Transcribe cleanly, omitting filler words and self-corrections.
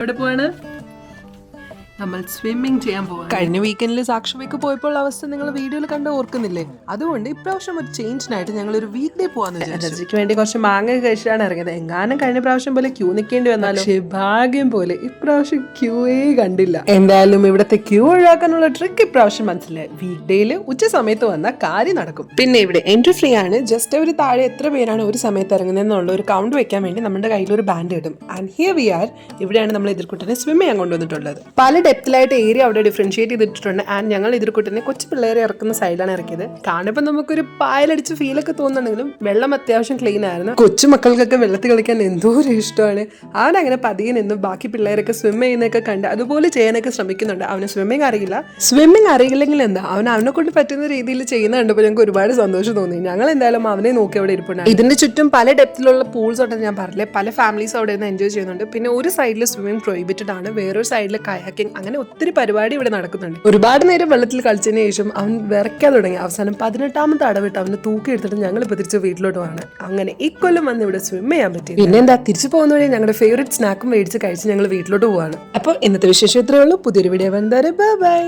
എവിടെ പോവാണ്? നമ്മൾ സ്വിമ്മിങ് ചെയ്യാൻ പോവാം. കഴിഞ്ഞ വീക്കെൻഡിൽ സാക്ഷരയ്ക്ക് പോയപ്പോൾ അവസ്ഥ നിങ്ങൾ വീഡിയോയിൽ കണ്ട് ഓർക്കുന്നില്ലേ? അതുകൊണ്ട് ഇപ്രാവശ്യം ഒരു ചേഞ്ചിനായിട്ട് ഞങ്ങൾ ഒരു വീക്ക് ഡേ പോവാന്ന് എനർജിക്ക് വേണ്ടി കുറച്ച് മാങ്ങ കഴിച്ചിട്ടാണ് ഇറങ്ങിയത്. എങ്ങാനും കഴിഞ്ഞ പ്രാവശ്യം പോലെ ക്യൂ നിൽക്കേണ്ടി വന്നാലും പക്ഷേ ഭാഗ്യം പോലെ ഇപ്രാവശ്യം ക്യൂവേ കണ്ടില്ല. എന്തായാലും ഇവിടത്തെ ക്യൂ ഒഴിവാക്കാനുള്ള ട്രിക്ക് ഇപ്രാവശ്യം മനസ്സിലായി. വീക്ക് ഡേയിൽ ഉച്ച സമയത്ത് വന്നാൽ കാര്യം നടക്കും. പിന്നെ ഇവിടെ എൻട്രി ഫ്രീ ആണ്. ജസ്റ്റ് ഒരു താഴെ എത്ര പേരാണ് ഒരു സമയത്ത് ഇറങ്ങുന്നതെന്നുള്ള ഒരു കൗണ്ട് വെക്കാൻ വേണ്ടി നമ്മുടെ കയ്യിൽ ഒരു ബാൻഡ് കിട്ടും. And here we are. ഇവിടെയാണ് നമ്മൾ എതിർക്കുട്ടനെ സ്വിം ചെയ്യാൻ കൊണ്ടുവന്നിട്ടുള്ളത്. പല ഡെപ്തിലായിട്ട് ഏരിയ അവിടെ ഡിഫറൻഷിയേറ്റ് ചെയ്തിട്ടുണ്ട്. ആൻഡ് ഞങ്ങൾ എതിർക്കുട്ടനെ കൊച്ചു പിള്ളേരെ ഇറക്കുന്ന സൈഡിലാണ് ഇറക്കിയത്. കാണുമ്പോൾ നമുക്കൊരു പായലടിച്ച് ഫീലൊക്കെ തോന്നുന്നുണ്ടെങ്കിലും വെള്ളം അത്യാവശ്യം ക്ലീൻ ആയിരുന്നു. കൊച്ചു മക്കൾക്കൊക്കെ വെള്ളത്തിൽ കളിക്കാൻ എന്തോ ഒരു ഇഷ്ടമാണ്. അവനങ്ങനെ പതിയെ നിന്നും ബാക്കി പിള്ളേരൊക്കെ സ്വിം ചെയ്യുന്നതൊക്കെ കണ്ട് അതുപോലെ ചെയ്യാനൊക്കെ ശ്രമിക്കുന്നുണ്ട്. അവന് സ്വിമ്മിങ് അറിയില്ല. സ്വിമ്മിങ് അറിയില്ലെങ്കിൽ എന്താ, അവനെ കൊണ്ട് പറ്റുന്ന രീതിയിൽ ചെയ്യുന്ന കണ്ടപ്പോൾ ഞങ്ങൾക്ക് ഒരുപാട് സന്തോഷം തോന്നി. ഞങ്ങൾ എന്തായാലും അവനെ നോക്കി അവിടെ ഇരിപ്പുണ്ടായിരുന്നു. ഇതിന്റെ ചുറ്റും പല ഡെപ്തിലുള്ള പൂൾസ് ഉണ്ടെന്ന് ഞാൻ പറഞ്ഞില്ലേ. പല ഫാമിലീസ് അവിടെ നിന്ന് എൻജോയ് ചെയ്യുന്നുണ്ട്. പിന്നെ ഒരു സൈഡിൽ സ്വിമ്മിങ് പ്രൊഹിബിറ്റഡ് ആണ്, വേറൊരു സൈഡിൽ കയാക്കിംഗ്. അങ്ങനെ ഒത്തിരി പരിപാടി ഇവിടെ നടക്കുന്നുണ്ട്. ഒരുപാട് നേരം വെള്ളത്തിൽ കളിച്ചതിന് ശേഷം അവൻ വിറയ്ക്കാൻ തുടങ്ങി. അവസാനം 18ാമത്തെ അടവിട്ട് അവനെ തൂക്കി എടുത്തിട്ട് ഞങ്ങൾ ഇപ്പൊ തിരിച്ച് വീട്ടിലോട്ട് പോകാണ്. അങ്ങനെ ഇക്കൊല്ലം വന്ന് ഇവിടെ സ്വിം ചെയ്യാൻ പറ്റി. പിന്നെ എന്താ, തിരിച്ചു പോകുന്ന വഴി ഞങ്ങളുടെ ഫേവറേറ്റ് സ്നാക്കും മേടിച്ച് കഴിച്ച് ഞങ്ങൾ വീട്ടിലോട്ട് പോവാണ്. അപ്പോൾ ഇന്നത്തെ വിശേഷം ഇത്രയേ ഉള്ളൂ. പുതിയൊരു വീഡിയോ വന്നേരെ. Bye bye.